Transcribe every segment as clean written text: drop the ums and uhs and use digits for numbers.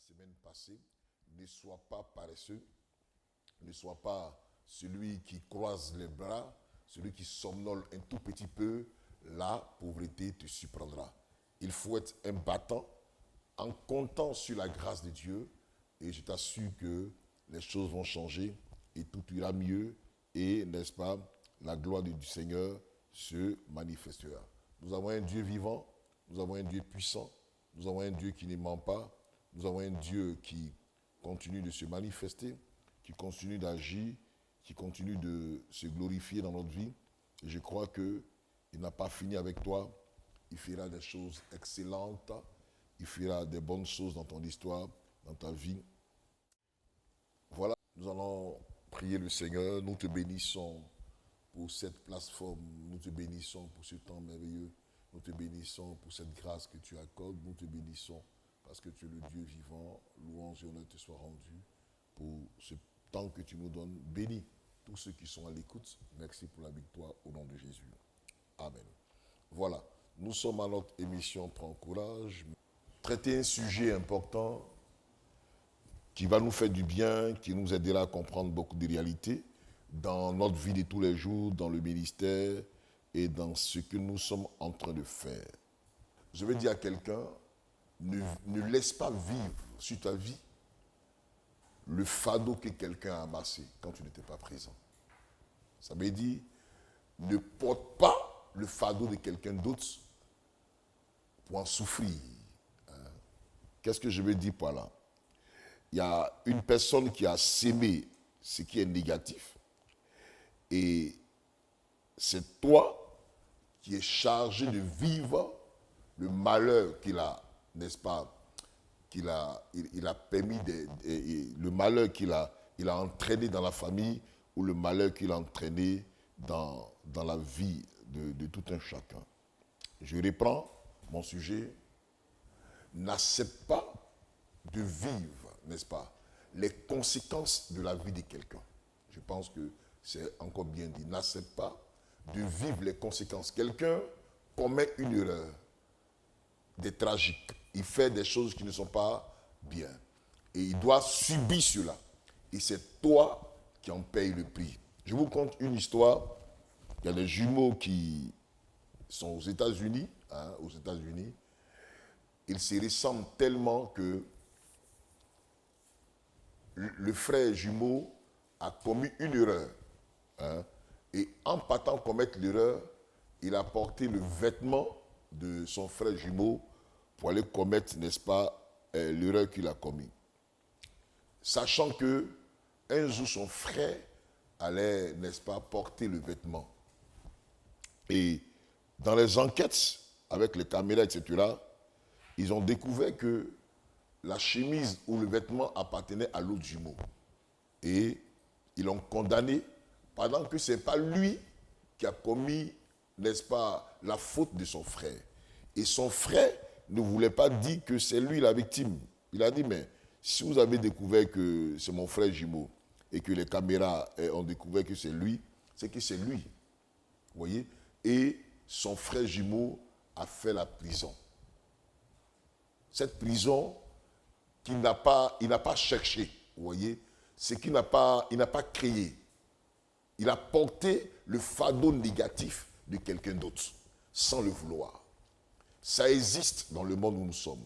semaine passée, ne sois pas paresseux, ne sois pas celui qui croise les bras, celui qui somnole un tout petit peu, la pauvreté te surprendra. Il faut être un battant en comptant sur la grâce de Dieu et je t'assure que les choses vont changer et tout ira mieux et, n'est-ce pas, la gloire du Seigneur se manifestera. Nous avons un Dieu vivant, nous avons un Dieu puissant, nous avons un Dieu qui ne ment pas, nous avons un Dieu qui continue de se manifester, qui continue d'agir, qui continue de se glorifier dans notre vie. Et je crois qu'il n'a pas fini avec toi. Il fera des choses excellentes. Il fera des bonnes choses dans ton histoire, dans ta vie. Voilà, nous allons prier le Seigneur. Nous te bénissons pour cette plateforme. Nous te bénissons pour ce temps merveilleux. Nous te bénissons pour cette grâce que tu accordes. Nous te bénissons parce que tu es le Dieu vivant. Louange et honneur te soient rendus pour ce temps que tu nous donnes. Bénis tous ceux qui sont à l'écoute. Merci pour la victoire au nom de Jésus. Amen. Voilà, nous sommes à notre émission Prends courage. Traiter un sujet important qui va nous faire du bien, qui nous aidera à comprendre beaucoup de réalités dans notre vie de tous les jours, dans le ministère et dans ce que nous sommes en train de faire. Je vais dire à quelqu'un, ne laisse pas vivre sur ta vie le fardeau que quelqu'un a amassé quand tu n'étais pas présent. Ça veut dire, ne porte pas le fardeau de quelqu'un d'autre pour en souffrir. Qu'est-ce que je veux dire par là? Il y a une personne qui a sémé ce qui est négatif et c'est toi qui es chargé de vivre le malheur qu'il a, n'est-ce pas, il a permis, le malheur il a entraîné dans la famille ou le malheur qu'il a entraîné dans la vie de tout un chacun. Je reprends mon sujet. N'accepte pas de vivre, n'est-ce pas, les conséquences de la vie de quelqu'un. Je pense que c'est encore bien dit. N'accepte pas de vivre les conséquences. Quelqu'un commet une erreur, des tragiques. Il fait des choses qui ne sont pas bien. Et il doit subir cela. Et c'est toi qui en payes le prix. Je vous conte une histoire. Il y a des jumeaux qui sont aux États-Unis. Aux États-Unis. Ils se ressemblent tellement que le frère jumeau a commis une erreur. Et en partant commettre l'erreur, il a porté le vêtement de son frère jumeau pour aller commettre, n'est-ce pas, l'erreur qu'il a commise. Sachant que un jour son frère allait, n'est-ce pas, porter le vêtement. Et dans les enquêtes avec les caméras, etc., ils ont découvert que la chemise ou le vêtement appartenait à l'autre jumeau. Et ils l'ont condamné pendant que ce n'est pas lui qui a commis, n'est-ce pas, la faute de son frère. Et son frère ne voulait pas dire que c'est lui la victime. Il a dit, mais si vous avez découvert que c'est mon frère jumeau et que les caméras ont découvert que c'est lui, c'est que c'est lui. Vous voyez? Et son frère jumeau a fait la prison. Cette prison il n'a pas cherché, vous voyez, c'est qu'il n'a pas créé. Il a porté le fardeau négatif de quelqu'un d'autre, sans le vouloir. Ça existe dans le monde où nous sommes.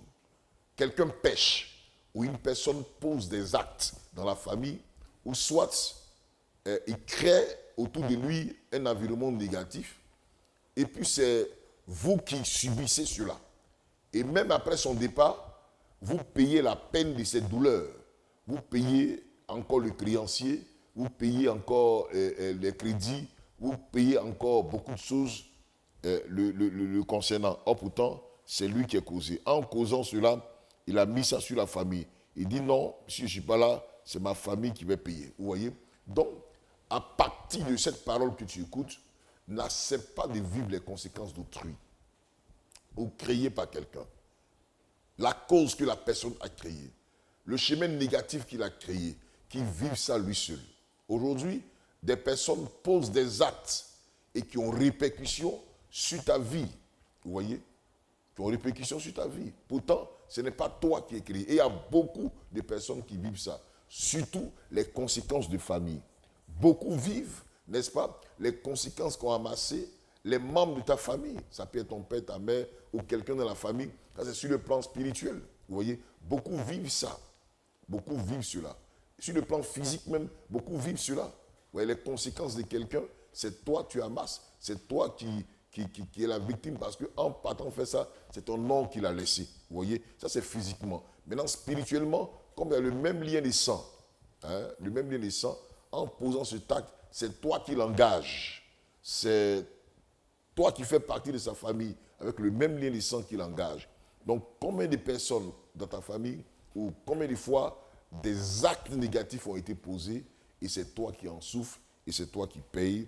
Quelqu'un pêche, ou une personne pose des actes dans la famille, ou soit il crée autour de lui un environnement négatif, et puis c'est vous qui subissez cela. Et même après son départ, vous payez la peine de cette douleur. Vous payez encore le créancier, vous payez encore les crédits, vous payez encore beaucoup de choses le concernant. Or pourtant, c'est lui qui a causé. En causant cela, il a mis ça sur la famille. Il dit non, si je ne suis pas là, c'est ma famille qui va payer. Vous voyez? Donc, à partir de cette parole que tu écoutes, n'accepte pas de vivre les conséquences d'autrui ou créées par quelqu'un. La cause que la personne a créée, le chemin négatif qu'il a créé, qu'il vive ça lui seul. Aujourd'hui, des personnes posent des actes et qui ont répercussion sur ta vie. Vous voyez? Qui ont répercussion sur ta vie. Pourtant, ce n'est pas toi qui es créé. Et il y a beaucoup de personnes qui vivent ça. Surtout les conséquences de famille. Beaucoup vivent, n'est-ce pas, les conséquences qu'ont amassé les membres de ta famille. Ça peut être ton père, ta mère ou quelqu'un dans la famille. Ça, c'est sur le plan spirituel. Vous voyez, beaucoup vivent ça. Beaucoup vivent cela. Sur le plan physique même, beaucoup vivent cela. Vous voyez, les conséquences de quelqu'un, c'est toi tu amasses. C'est toi qui est la victime parce qu'en partant faire ça, c'est ton nom qui l'a laissé. Vous voyez, ça c'est physiquement. Maintenant, spirituellement, comme il y a le même lien des sangs, le même lien des sangs, en posant ce acte, c'est toi qui l'engages. C'est toi qui fais partie de sa famille avec le même lien de sang qui l'engage. Donc, combien de personnes dans ta famille ou combien de fois des actes négatifs ont été posés et c'est toi qui en souffres et c'est toi qui payes.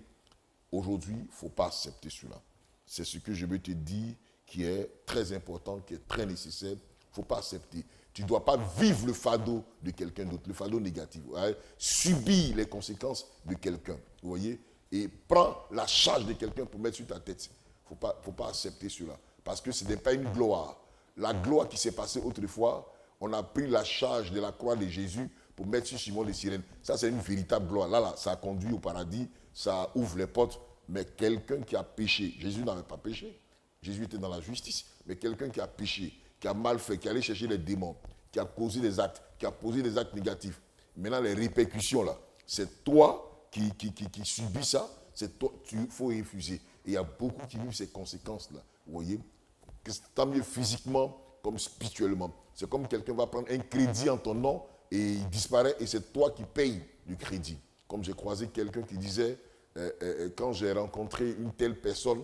Aujourd'hui, il ne faut pas accepter cela. C'est ce que je veux te dire qui est très important, qui est très nécessaire. Il ne faut pas accepter. Tu ne dois pas vivre le fardeau de quelqu'un d'autre, le fardeau négatif. Subir les conséquences de quelqu'un. Vous voyez? Et prends la charge de quelqu'un pour mettre sur ta tête. Il ne faut pas accepter cela. Parce que ce n'est pas une gloire. La gloire qui s'est passée autrefois, on a pris la charge de la croix de Jésus pour mettre sur Simon de Cyrène. Ça, c'est une véritable gloire. Là, ça a conduit au paradis, ça ouvre les portes. Mais quelqu'un qui a péché, Jésus n'avait pas péché. Jésus était dans la justice. Mais quelqu'un qui a péché, qui a mal fait, qui allait chercher les démons, qui a causé des actes, qui a posé des actes négatifs. Maintenant, les répercussions, là, c'est toi qui subit ça, c'est toi, il faut refuser. Et il y a beaucoup qui vivent ces conséquences-là. Vous voyez, tant mieux physiquement comme spirituellement. C'est comme quelqu'un va prendre un crédit en ton nom et il disparaît et c'est toi qui payes du crédit. Comme j'ai croisé quelqu'un qui disait, quand j'ai rencontré une telle personne,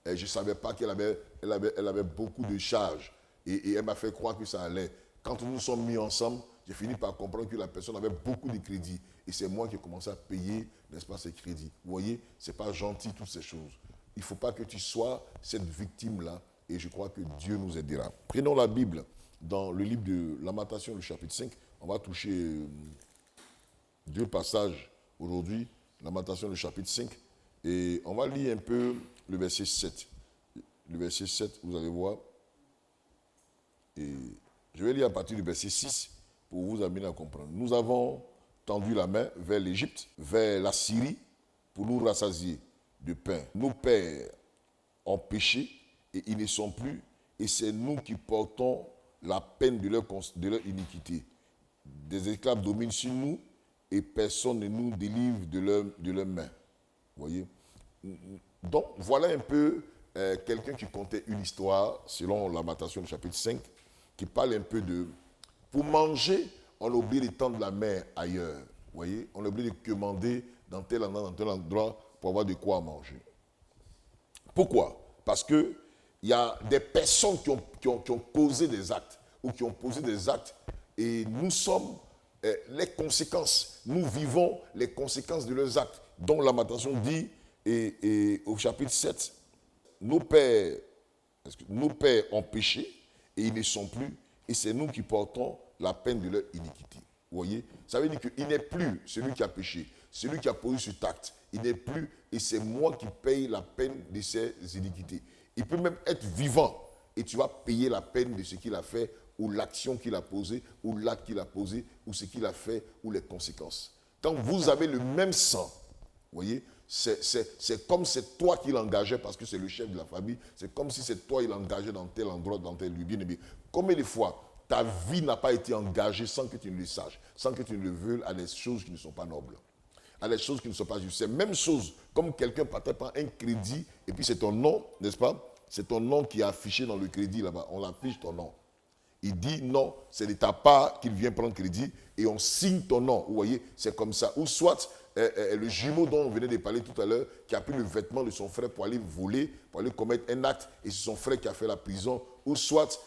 je ne savais pas qu'elle avait beaucoup de charges et elle m'a fait croire que ça allait. Quand nous nous sommes mis ensemble, j'ai fini par comprendre que la personne avait beaucoup de crédits. Et c'est moi qui ai commencé à payer, n'est-ce pas, ces crédits. Vous voyez, ce n'est pas gentil, toutes ces choses. Il ne faut pas que tu sois cette victime-là. Et je crois que Dieu nous aidera. Prenons la Bible dans le livre de Lamentation, le chapitre 5. On va toucher deux passages aujourd'hui. Lamentation, le chapitre 5. Et on va lire un peu le verset 7. Le verset 7, vous allez voir. Et je vais lire à partir du verset 6 pour vous amener à comprendre. Nous avons tendu la main vers l'Égypte, vers la Syrie, pour nous rassasier de pain. Nos pères ont péché et ils ne sont plus, et c'est nous qui portons la peine de leur iniquité. Des esclaves dominent sur nous et personne ne nous délivre de leurs mains. Vous voyez? Donc, voilà un peu quelqu'un qui contait une histoire, selon Lamentation du chapitre 5, qui parle un peu de... Pour manger, on a oublié de tendre la main ailleurs. Vous voyez? On a oublié de commander dans tel endroit pour avoir de quoi manger. Pourquoi? Parce qu'il y a des personnes qui ont causé des actes ou qui ont posé des actes et nous sommes les conséquences. Nous vivons les conséquences de leurs actes. Donc Lamentation dit et au chapitre 7, nos pères ont péché et ils ne sont plus et c'est nous qui portons la peine de leur iniquité. Vous voyez? Ça veut dire qu'il n'est plus celui qui a péché, celui qui a posé cet acte. Il n'est plus et c'est moi qui paye la peine de ses iniquités. Il peut même être vivant et tu vas payer la peine de ce qu'il a fait ou l'action qu'il a posée ou l'acte qu'il a posé ou ce qu'il a fait ou les conséquences. Quand vous avez le même sang, vous voyez, c'est comme c'est toi qui l'engageais parce que c'est le chef de la famille, c'est comme si c'est toi qui l'engageais dans tel endroit, dans tel lieu. Bien aimé. Combien de fois ta vie n'a pas été engagée sans que tu ne le saches, sans que tu ne le veuilles à des choses qui ne sont pas nobles, à des choses qui ne sont pas justes. C'est la même chose, comme quelqu'un partait par un crédit, et puis c'est ton nom, n'est-ce pas? C'est ton nom qui est affiché dans le crédit là-bas. On affiche ton nom. Il dit non, c'est de ta part qu'il vient prendre crédit, et on signe ton nom. Vous voyez, c'est comme ça. Ou soit le jumeau dont on venait de parler tout à l'heure, qui a pris le vêtement de son frère pour aller voler, pour aller commettre un acte, et c'est son frère qui a fait la prison. Ou soit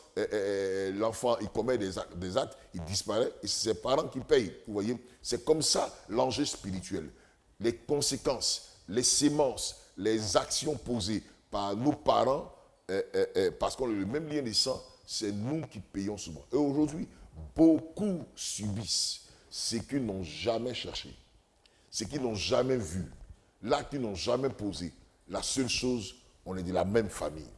l'enfant, il commet des actes, il disparaît, et c'est ses parents qui payent. Vous voyez, c'est comme ça l'enjeu spirituel. Les conséquences, les sémences, les actions posées par nos parents, parce qu'on a le même lien de sang, c'est nous qui payons souvent. Et aujourd'hui, beaucoup subissent ce qu'ils n'ont jamais cherché, ce qu'ils n'ont jamais vu, l'acte qu'ils n'ont jamais posé. La seule chose, on est de la même famille.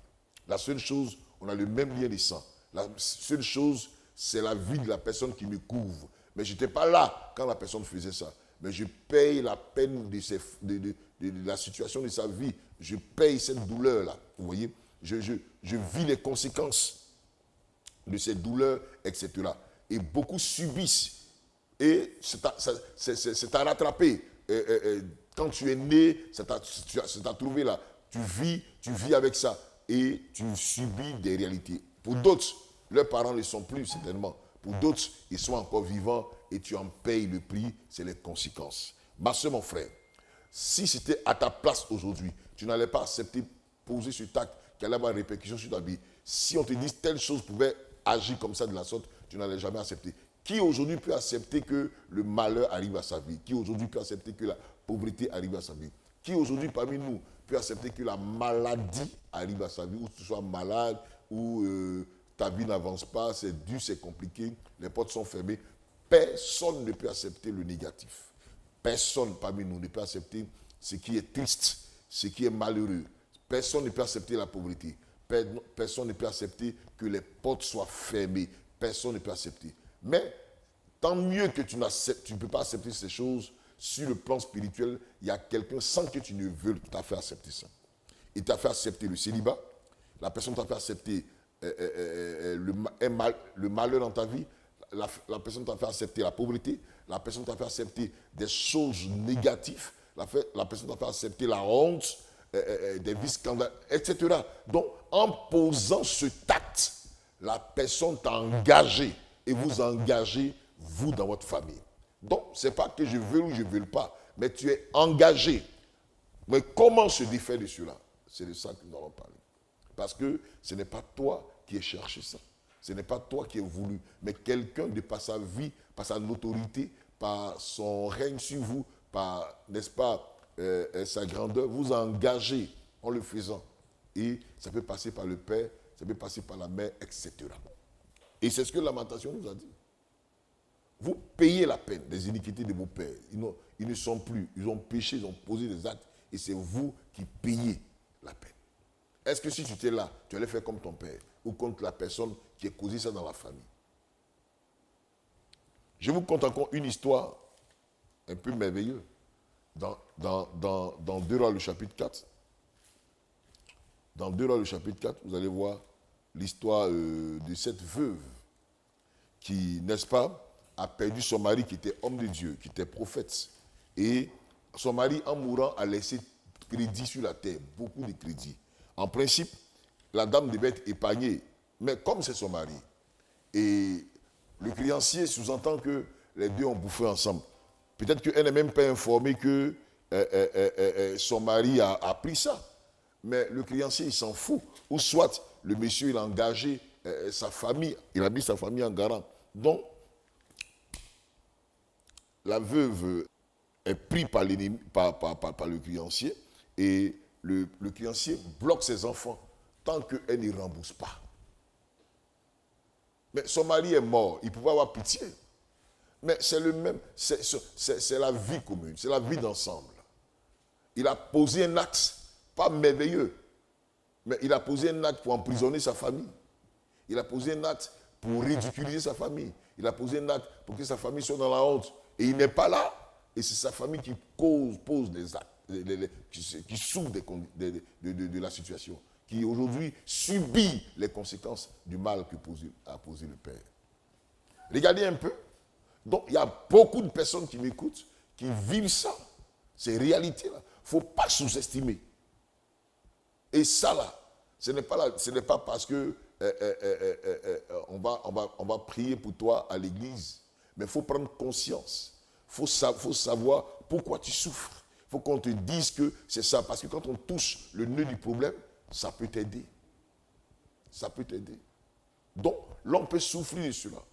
La seule chose, on a le même lien de sang. La seule chose, c'est la vie de la personne qui me couvre. Mais je n'étais pas là quand la personne faisait ça. Mais je paye la peine de la situation de sa vie. Je paye cette douleur-là. Vous voyez, je vis les conséquences de cette douleur, etc. Et beaucoup subissent. Et c'est t'a rattrapé. Quand tu es né, ça t'a trouvé là. Tu vis avec ça. Et tu subis des réalités. Pour d'autres, leurs parents ne sont plus, certainement. Pour d'autres, ils sont encore vivants et tu en payes le prix, c'est les conséquences. Ma soeur, mon frère, si c'était à ta place aujourd'hui, tu n'allais pas accepter poser ce acte qui allait avoir une répercussion sur ta vie. Si on te dit telle chose pouvait agir comme ça de la sorte, tu n'allais jamais accepter. Qui aujourd'hui peut accepter que le malheur arrive à sa vie? Qui aujourd'hui peut accepter que la pauvreté arrive à sa vie? Qui aujourd'hui parmi nous peut accepter que la maladie arrive à sa vie, ou tu sois malade, ou ta vie n'avance pas, c'est dur, c'est compliqué, les portes sont fermées. Personne ne peut accepter le négatif. Personne parmi nous ne peut accepter ce qui est triste, ce qui est malheureux. Personne ne peut accepter la pauvreté. Personne ne peut accepter que les portes soient fermées. Personne ne peut accepter. Mais tant mieux que tu ne peux pas accepter ces choses. Sur le plan spirituel, il y a quelqu'un sans que tu ne veuilles qui t'a fait accepter ça. Il t'a fait accepter le célibat. La personne t'a fait accepter le malheur dans ta vie. La personne t'a fait accepter la pauvreté. La personne t'a fait accepter des choses négatives. La personne t'a fait accepter la honte, des vices scandales, etc. Donc, en posant ce acte, la personne t'a engagé et vous engagez, vous, dans votre famille. Donc, ce n'est pas que je veux ou je ne veux pas, mais tu es engagé. Mais comment se défaire de cela? C'est de ça que nous allons parler. Parce que ce n'est pas toi qui as cherché ça. Ce n'est pas toi qui as voulu, mais quelqu'un de par sa vie, par sa notoriété, par son règne sur vous, par, n'est-ce pas, sa grandeur, vous engagez en le faisant. Et ça peut passer par le père, ça peut passer par la mère, etc. Et c'est ce que Lamentation nous a dit. Vous payez la peine des iniquités de vos pères. Ils ne sont plus, ils ont péché, ils ont posé des actes, et c'est vous qui payez la peine. Est-ce que si tu étais là, tu allais faire comme ton père, ou contre la personne qui a causé ça dans la famille? Je vous conte encore une histoire un peu merveilleuse. Dans 2 Rois, le chapitre 4. Dans 2 Rois, le chapitre 4, vous allez voir l'histoire de cette veuve qui, n'est-ce pas, a perdu son mari qui était homme de Dieu, qui était prophète. Et son mari, en mourant, a laissé crédit sur la terre, beaucoup de crédit. En principe, la dame devait être épargnée, mais comme c'est son mari, et le créancier sous-entend que les deux ont bouffé ensemble. Peut-être qu'elle n'est même pas informée que son mari a pris ça. Mais le créancier, il s'en fout. Ou soit, le monsieur, il a engagé sa famille, il a mis sa famille en garant. Donc, la veuve est prise par le créancier et le créancier bloque ses enfants tant qu'elle ne rembourse pas. Mais son mari est mort, il pouvait avoir pitié. Mais c'est le même, c'est la vie commune, c'est la vie d'ensemble. Il a posé un acte, pas merveilleux, mais il a posé un acte pour emprisonner sa famille. Il a posé un acte pour ridiculiser sa famille. Il a posé un acte pour que sa famille soit dans la honte. Et il n'est pas là. Et c'est sa famille qui pose des actes, qui souffre de la situation, qui aujourd'hui subit les conséquences du mal que a posé le père. Regardez un peu. Donc, il y a beaucoup de personnes qui m'écoutent, qui vivent ça, ces réalités-là. Il ne faut pas sous-estimer. Et ça, là, ce n'est pas parce que on va prier pour toi à l'église, mais il faut prendre conscience. Il faut savoir pourquoi tu souffres. Il faut qu'on te dise que c'est ça. Parce que quand on touche le nœud du problème, ça peut t'aider. Ça peut t'aider. Donc, l'on peut souffrir de cela.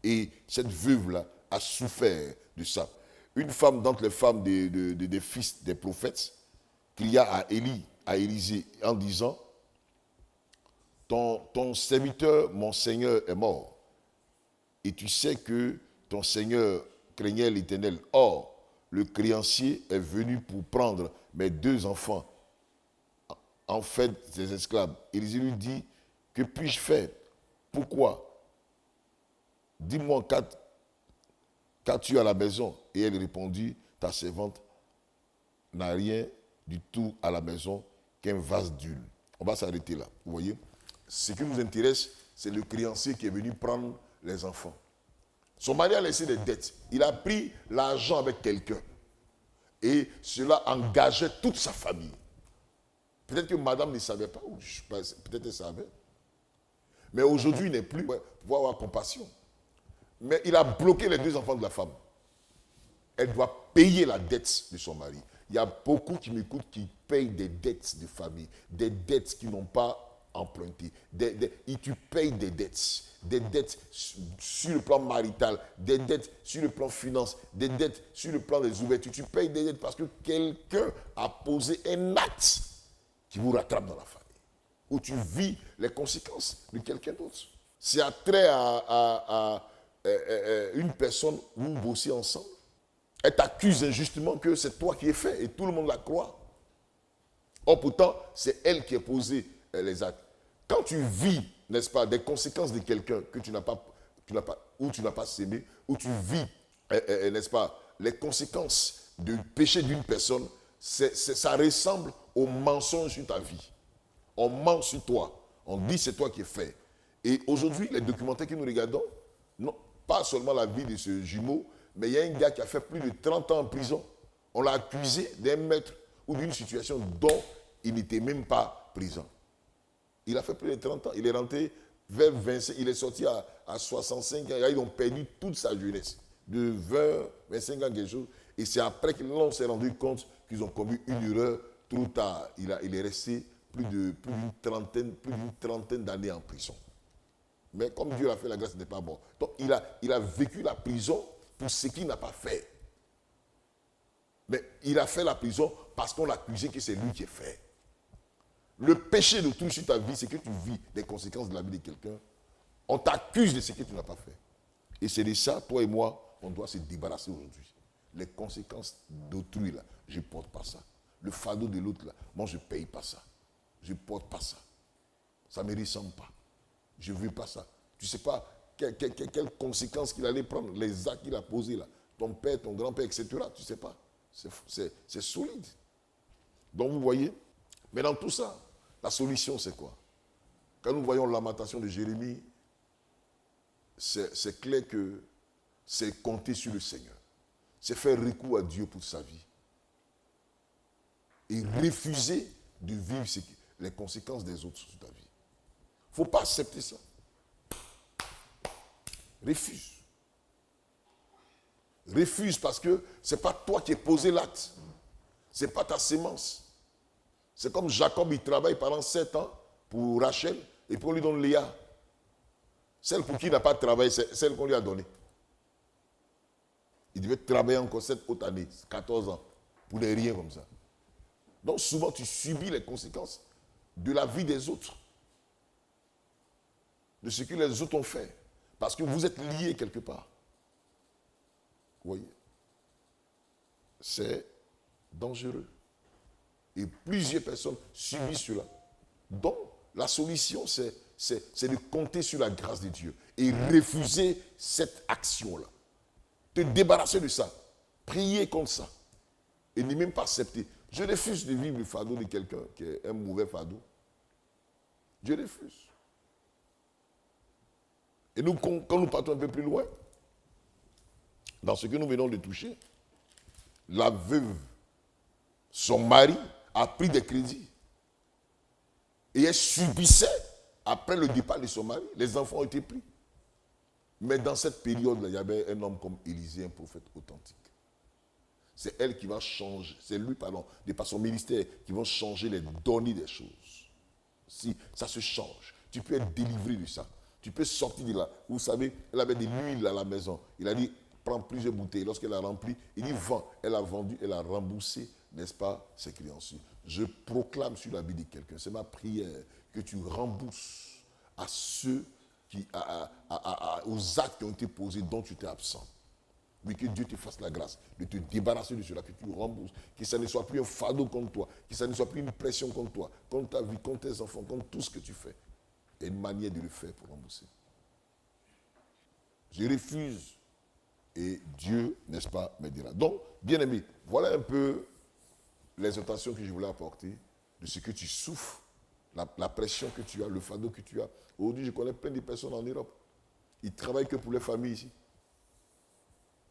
Et cette veuve-là a souffert de ça. Une femme d'entre les femmes des fils des prophètes cria à Élisée en disant, ton serviteur, mon Seigneur, est mort. Et tu sais que ton Seigneur craignait l'Éternel. Or, le créancier est venu pour prendre mes 2 enfants, en fait, ses esclaves. Élisée lui dit, Que puis-je faire? Pourquoi? Dis-moi, qu'as-tu à la maison? Et elle répondit, ta servante n'a rien du tout à la maison qu'un vase d'huile. On va s'arrêter là. Vous voyez? Ce qui nous intéresse, c'est le créancier qui est venu prendre les enfants. Son mari a laissé des dettes. Il a pris l'argent avec quelqu'un. Et cela engageait toute sa famille. Peut-être que madame ne savait pas, ou peut-être elle savait. Mais aujourd'hui, il n'est plus pour pouvoir avoir compassion. Mais il a bloqué les 2 enfants de la femme. Elle doit payer la dette de son mari. Il y a beaucoup qui m'écoutent qui payent des dettes de famille, des dettes qui n'ont pas emprunté. Et tu payes des dettes sur le plan marital, des dettes sur le plan finance, des dettes sur le plan des ouvertures. Tu payes des dettes parce que quelqu'un a posé un acte qui vous rattrape dans la famille, où tu vis les conséquences de quelqu'un d'autre. C'est attrait à une personne où vous bossez ensemble. Elle t'accuse injustement que c'est toi qui es fait et tout le monde la croit. Or pourtant, c'est elle qui a posé les actes. Quand tu vis, n'est-ce pas, des conséquences de quelqu'un que tu n'as pas sémé, où tu vis, n'est-ce pas, les conséquences du péché d'une personne, ça ressemble au mensonge sur ta vie. On ment sur toi. On dit c'est toi qui es fait. Et aujourd'hui, les documentaires que nous regardons, non, pas seulement la vie de ce jumeau, mais il y a un gars qui a fait plus de 30 ans en prison. On l'a accusé d'un meurtre ou d'une situation dont il n'était même pas présent. Il a fait plus de 30 ans. Il est rentré vers 25, il est sorti à 65 ans. Ils ont perdu toute sa jeunesse. De 20, 25 ans, quelque chose. Et c'est après que l'on s'est rendu compte qu'ils ont commis une erreur trop tard. Il est resté plus d'une trentaine d'années en prison. Mais comme Dieu l'a fait, la grâce n'était pas bon. Donc il a vécu la prison pour ce qu'il n'a pas fait. Mais il a fait la prison parce qu'on l'a accusé que c'est lui qui est fait. Le péché de tout sur ta vie, c'est que tu vis les conséquences de la vie de quelqu'un. On t'accuse de ce que tu n'as pas fait. Et c'est de ça, toi et moi, on doit se débarrasser aujourd'hui. Les conséquences d'autrui, là, je ne porte pas ça. Le fardeau de l'autre, là, moi, je ne paye pas ça. Je ne porte pas ça. Ça ne me ressemble pas. Je ne veux pas ça. Tu ne sais pas quelles conséquences qu'il allait prendre, les actes qu'il a posés là. Ton père, ton grand-père, etc. Tu ne sais pas. C'est solide. Donc vous voyez, mais dans tout ça, la solution c'est quoi? Quand nous voyons la lamentation de Jérémie, c'est clair que c'est compter sur le Seigneur. C'est faire recours à Dieu pour sa vie. Et refuser de vivre les conséquences des autres sur ta vie. Il ne faut pas accepter ça. Refuse. Refuse parce que ce n'est pas toi qui as posé l'acte. Ce n'est pas ta sémence. C'est comme Jacob, il travaille pendant 7 ans pour Rachel et puis on lui donne Léa. Celle pour qui il n'a pas travaillé, c'est celle qu'on lui a donnée. Il devait travailler encore 7 autres années, 14 ans, pour des rien comme ça. Donc souvent tu subis les conséquences de la vie des autres. De ce que les autres ont fait. Parce que vous êtes liés quelque part. Vous voyez? C'est dangereux. Et plusieurs personnes subissent cela. Donc, la solution, c'est de compter sur la grâce de Dieu et refuser cette action-là. Te débarrasser de ça. Prier contre ça. Et ne même pas accepter. Je refuse de vivre le fardeau de quelqu'un qui est un mauvais fardeau. Je refuse. Et nous, quand nous partons un peu plus loin, dans ce que nous venons de toucher, la veuve, son mari, a pris des crédits. Et elle subissait, après le départ de son mari, les enfants ont été pris. Mais dans cette période-là, il y avait un homme comme Élisée, un prophète authentique. C'est elle qui va changer, c'est lui, pardon, de par son ministère, qui vont changer les données des choses. Si ça se change, tu peux être délivré de ça. Tu peux sortir de là. Vous savez, elle avait de l'huile à la maison. Il a dit, prends plusieurs bouteilles. Lorsqu'elle a rempli, il dit, vends. Elle a vendu, elle a remboursé, n'est-ce pas, ses créanciers. Je proclame sur la vie de quelqu'un, c'est ma prière, que tu rembourses à ceux aux actes qui ont été posés dont tu étais absent. Oui, que Dieu te fasse la grâce de te débarrasser de cela, que tu rembourses, que ça ne soit plus un fardeau contre toi, que ça ne soit plus une pression contre toi, contre ta vie, contre tes enfants, contre tout ce que tu fais. Il y a une manière de le faire pour rembourser. Je refuse et Dieu, n'est-ce pas, me dira. Donc, bien aimé, voilà un peu l'exhortation que je voulais apporter de ce que tu souffres, la pression que tu as, le fardeau que tu as. Aujourd'hui, je connais plein de personnes en Europe. Ils ne travaillent que pour les familles ici.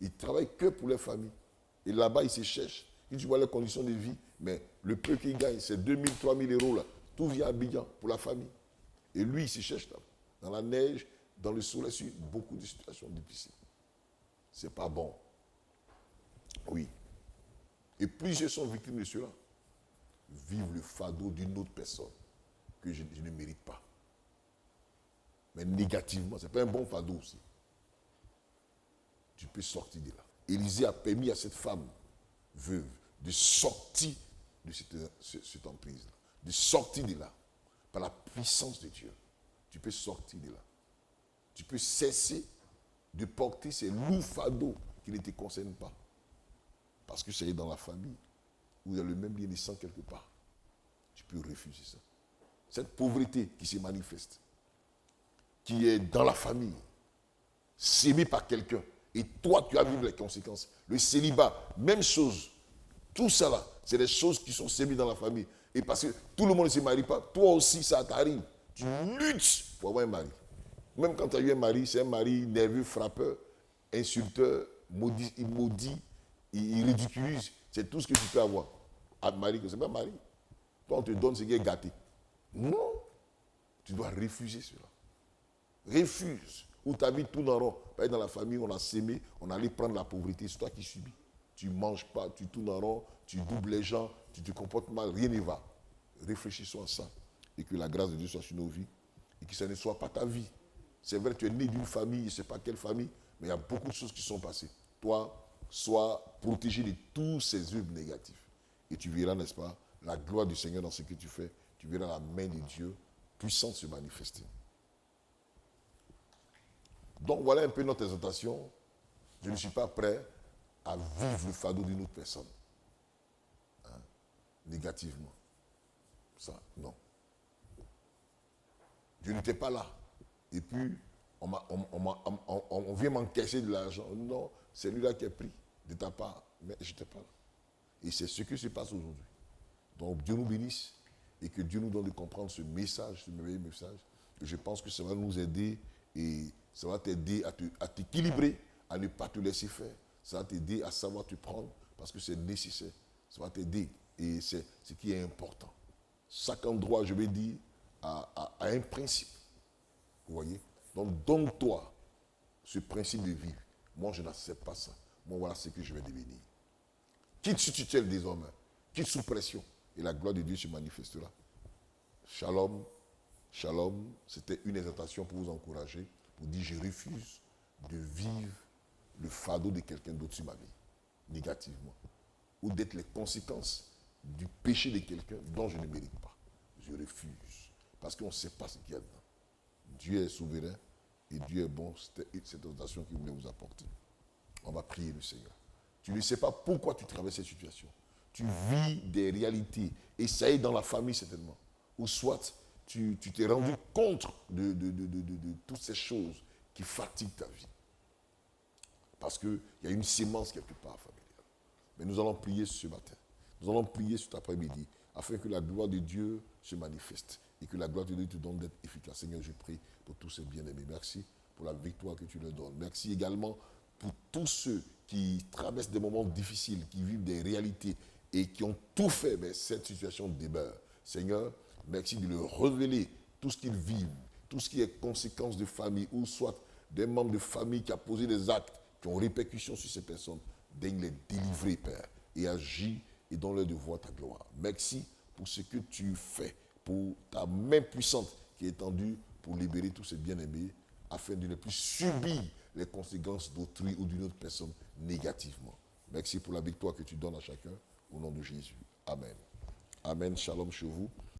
Ils ne travaillent que pour les familles. Et là-bas, ils se cherchent. Et tu vois les conditions de vie, mais le peu qu'ils gagnent, c'est 2 000, 3 000 euros là. Tout vient à Abidjan pour la famille. Et lui, il se cherche là. Dans la neige, dans le soleil, sur beaucoup de situations difficiles. C'est pas bon. Oui. Et plusieurs sont victimes de cela. Vivent le fardeau d'une autre personne que je ne mérite pas. Mais négativement, ce n'est pas un bon fardeau aussi. Tu peux sortir de là. Élisée a permis à cette femme veuve de sortir de cette emprise-là. De sortir de là. Par la puissance de Dieu. Tu peux sortir de là. Tu peux cesser de porter ces lourds fardeaux qui ne te concernent pas. Parce que c'est dans la famille, où il y a le même lien de sang quelque part. Tu peux refuser ça. Cette pauvreté qui se manifeste, qui est dans la famille, sémée par quelqu'un, et toi tu as vu les conséquences. Le célibat, même chose. Tout ça là, c'est des choses qui sont sémées dans la famille. Et parce que tout le monde ne se marie pas, toi aussi ça t'arrive. Tu luttes pour avoir un mari. Même quand tu as eu un mari, c'est un mari nerveux, frappeur, insulteur, maudit, il ridiculise. C'est tout ce que tu peux avoir. Un mari, ce n'est pas un mari. Toi, on te donne ce qui est gâté. Non. Tu dois refuser cela. Refuse. Ou tu habites tout dans rond. Dans la famille, on a sémé, on allait prendre la pauvreté. C'est toi qui subis. Tu ne manges pas, tu tournes en rond, tu doubles les gens, tu te comportes mal, rien ne va. Réfléchissons à ça. Et que la grâce de Dieu soit sur nos vies. Et que ce ne soit pas ta vie. C'est vrai, tu es né d'une famille, je ne sais pas quelle famille, mais il y a beaucoup de choses qui sont passées. Toi, sois protégé de tous ces œuvres négatifs. Et tu verras, n'est-ce pas, la gloire du Seigneur dans ce que tu fais. Tu verras la main de Dieu puissante se manifester. Donc voilà un peu notre exhortation. Je ne suis pas prêt à vivre le fardeau d'une autre personne. Hein? Négativement. Ça, non. Je n'étais pas là. Et puis, on vient m'encaisser de l'argent. Non, c'est lui-là qui a pris de ta part. Mais je n'étais pas là. Et c'est ce qui se passe aujourd'hui. Donc, Dieu nous bénisse et que Dieu nous donne de comprendre ce message, ce merveilleux message. Et je pense que ça va nous aider et ça va t'aider à t'équilibrer, à ne pas te laisser faire. Ça va t'aider à savoir te prendre parce que c'est nécessaire. Ça va t'aider et c'est ce qui est important. Chaque endroit, je vais dire, a un principe. Vous voyez? Donc, donne-toi ce principe de vie. Moi, je n'accepte pas ça. Moi, voilà ce que je vais devenir. Quitte sous tutelle désormais. Quitte sous pression. Et la gloire de Dieu se manifestera. Shalom. Shalom. C'était une exhortation pour vous encourager. Pour dire, je refuse de vivre le fardeau de quelqu'un d'autre sur ma vie. Négativement. Ou d'être les conséquences du péché de quelqu'un dont je ne mérite pas. Je refuse. Parce qu'on ne sait pas ce qu'il y a dedans. Dieu est souverain et Dieu est bon. C'était cette exhortation qu'il voulait vous apporter. On va prier le Seigneur. Tu ne sais pas pourquoi tu traverses cette situation. Tu vis des réalités. Et ça est dans la famille certainement. Ou soit tu t'es rendu compte de toutes ces choses qui fatiguent ta vie. Parce qu'il y a une sémence quelque part familiale. Mais nous allons prier ce matin. Nous allons prier cet après-midi afin que la gloire de Dieu se manifeste et que la gloire de Dieu te donne d'être efficace. Seigneur, je prie pour tous ces bien-aimés. Merci pour la victoire que tu leur donnes. Merci également pour tous ceux qui traversent des moments difficiles, qui vivent des réalités et qui ont tout fait, mais cette situation demeure. Seigneur, merci de leur révéler tout ce qu'ils vivent, tout ce qui est conséquence de famille, ou soit des membres de famille qui ont posé des actes qui ont répercussions sur ces personnes. Daigne les délivrer, Père, et agis et donne-leur de voir ta gloire. Merci pour ce que tu fais, pour ta main puissante qui est étendue pour libérer tous ces bien-aimés, afin de ne plus subir les conséquences d'autrui ou d'une autre personne négativement. Merci pour la victoire que tu donnes à chacun, au nom de Jésus. Amen. Amen. Shalom chez vous.